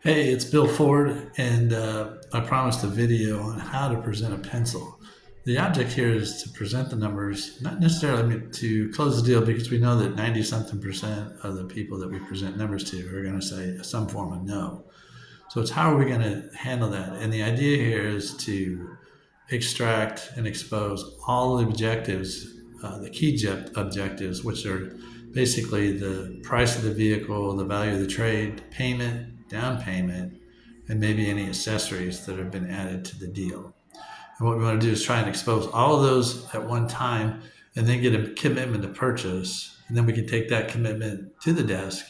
Hey, it's Bill Ford, and I promised a video on how to present a pencil. The object here is to present the numbers, not necessarily to close the deal, because we know that 90 something percent of the people that we present numbers to are going to say some form of no. So it's how are we going to handle that? And the idea here is to extract and expose all the objectives, the key objectives, which are basically the price of the vehicle, the value of the trade, payment, down payment, and maybe any accessories that have been added to the deal. And what we want to do is try and expose all of those at one time and then get a commitment to purchase. And then we can take that commitment to the desk,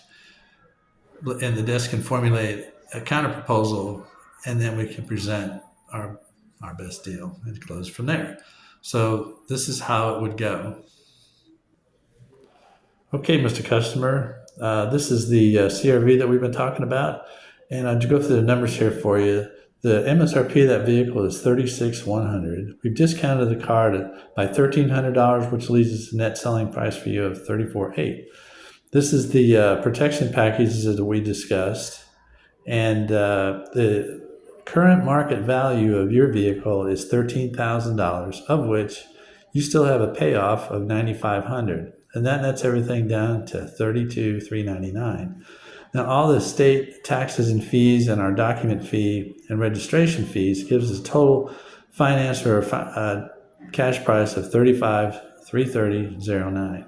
and the desk can formulate a counter proposal, and then we can present our our best deal and close from there. So this is how it would go. Okay, Mr. Customer, this is the CRV that we've been talking about, and I'll go through the numbers here for you. The MSRP of that vehicle is $36,100. We've discounted the car by $1,300, which leaves us a net selling price for you of $34,800. This is the protection packages that we discussed, and the current market value of your vehicle is $13,000, of which you still have a payoff of $9,500, and that nets everything down to $32,399. Now, all the state taxes and fees and our document fee and registration fees gives us a total finance or cash price of $35,330.09.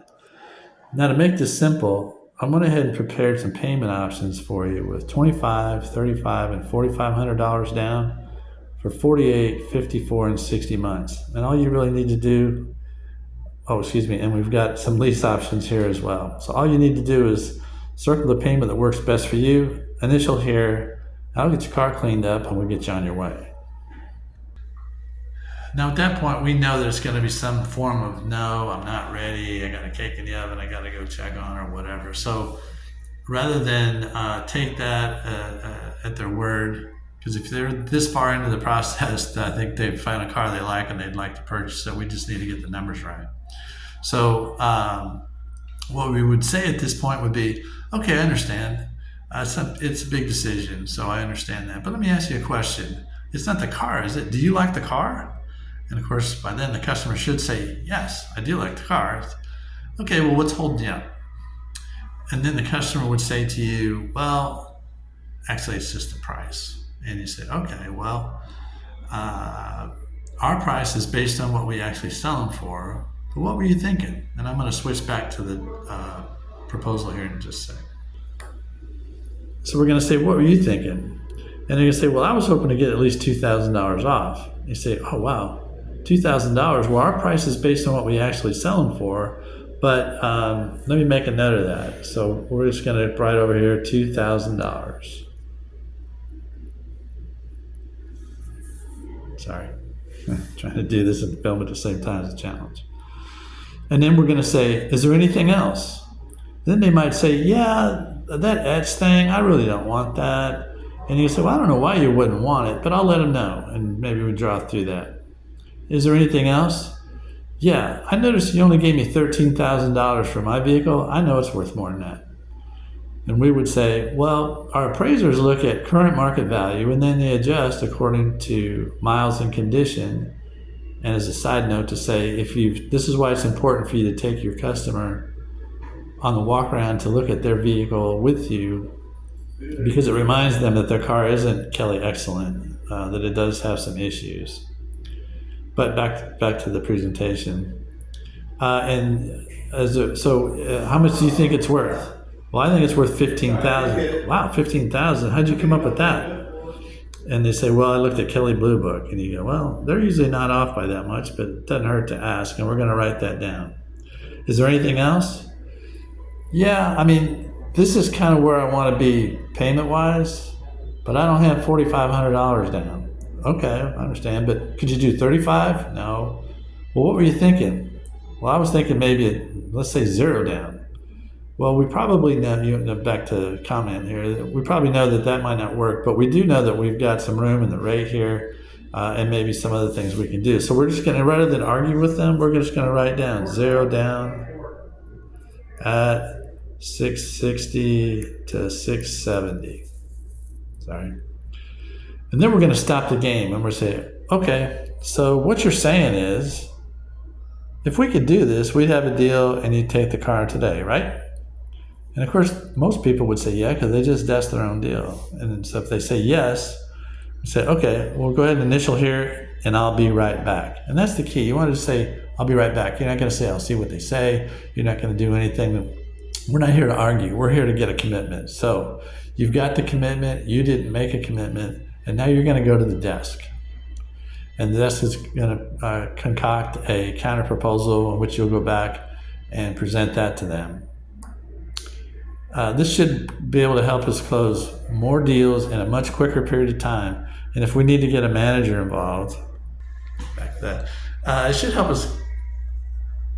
Now, to make this simple, I went ahead and prepared some payment options for you with $2,500, $3,500, and $4,500 down for 48, 54, and 60 months. And all you really need to do, and we've got some lease options here as well. So all you need to do is circle the payment that works best for you, initial here, I'll get your car cleaned up, and we'll get you on your way. Now, at that point, we know there's going to be some form of no, I'm not ready, I got a cake in the oven, I got to go check on or whatever. So rather than take that at their word, because if they're this far into the process, I think they've found a car they like and they'd like to purchase it. We just need to get the numbers right. So what we would say at this point would be, okay, I understand. It's a big decision, so I understand that. But let me ask you a question. It's not the car, is it? Do you like the car? And of course, by then the customer should say, yes, I do like the car. Okay, well, what's holding you up? And then the customer would say to you, well, actually, it's just the price. And you say, okay, well, our price is based on what we actually sell them for. But what were you thinking? And I'm going to switch back to the proposal here in just a second. So we're going to say, what were you thinking? And they're going to say, well, I was hoping to get at least $2,000 off. You say, oh, wow, $2,000. Well, our price is based on what we actually sell them for. But let me make a note of that. So we're just going to write over here $2,000. Sorry. Trying to do this and film at the same time is a challenge. And then we're going to say, is there anything else? Then they might say, yeah, that etch thing, I really don't want that. And you say, well, I don't know why you wouldn't want it, but I'll let them know. And maybe we draw through that. Is there anything else? Yeah, I noticed you only gave me $13,000 for my vehicle. I know it's worth more than that. And we would say, well, our appraisers look at current market value and then they adjust according to miles and condition. And as a side note to say, this is why it's important for you to take your customer on the walk around to look at their vehicle with you, because it reminds them that their car isn't Kelly excellent, that it does have some issues. But back to the presentation. How much do you think it's worth? Well, I think it's worth $15,000. Wow, $15,000. How'd you come up with that? And they say, well, I looked at Kelley Blue Book. And you go, well, they're usually not off by that much, but it doesn't hurt to ask, and we're going to write that down. Is there anything else? Yeah, I mean, this is kind of where I want to be payment-wise, but I don't have $4,500 down. Okay, I understand, but could you do $35,000? No. Well, what were you thinking? Well, I was thinking maybe, let's say $0 down. Well, we probably know, back to the comment here, we probably know that might not work, but we do know that we've got some room in the rate here and maybe some other things we can do. So we're just going to, rather than argue with them, we're just going to write down $0 down at $660 to $670. Sorry. And then we're going to stop the game and we're saying, okay, so what you're saying is, if we could do this, we'd have a deal and you'd take the car today, right? And of course, most people would say yeah, because they just desk their own deal. And so if they say yes, we say, okay, we'll go ahead and initial here and I'll be right back. And that's the key. You want to say, I'll be right back. You're not going to say, I'll see what they say. You're not going to do anything. We're not here to argue. We're here to get a commitment. So you've got the commitment. You didn't make a commitment. And now you're going to go to the desk. And the desk is going to concoct a counter proposal in which you'll go back and present that to them. This should be able to help us close more deals in a much quicker period of time. And if we need to get a manager involved, back to that, it should help us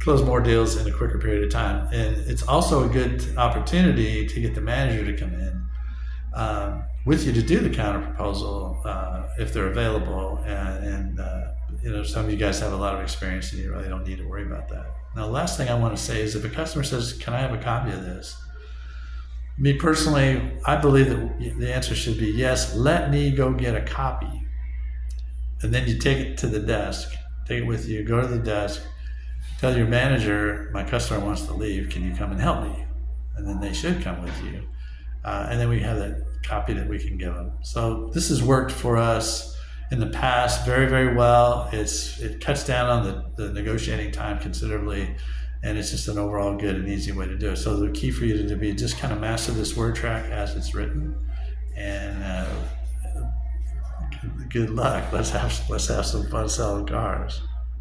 close more deals in a quicker period of time. And it's also a good opportunity to get the manager to come in with you to do the counter proposal if they're available. And some of you guys have a lot of experience and you really don't need to worry about that. Now, the last thing I want to say is if a customer says, can I have a copy of this? Me personally, I believe that the answer should be yes, let me go get a copy. And then you take it to the desk, take it with you, go to the desk, tell your manager, my customer wants to leave, can you come and help me? And then they should come with you. And then we have that copy that we can give them. So this has worked for us in the past very, very well. It cuts down on the negotiating time considerably. And it's just an overall good and easy way to do it. So the key for you to be just kind of master this word track as it's written, and good luck. Let's have some fun selling cars.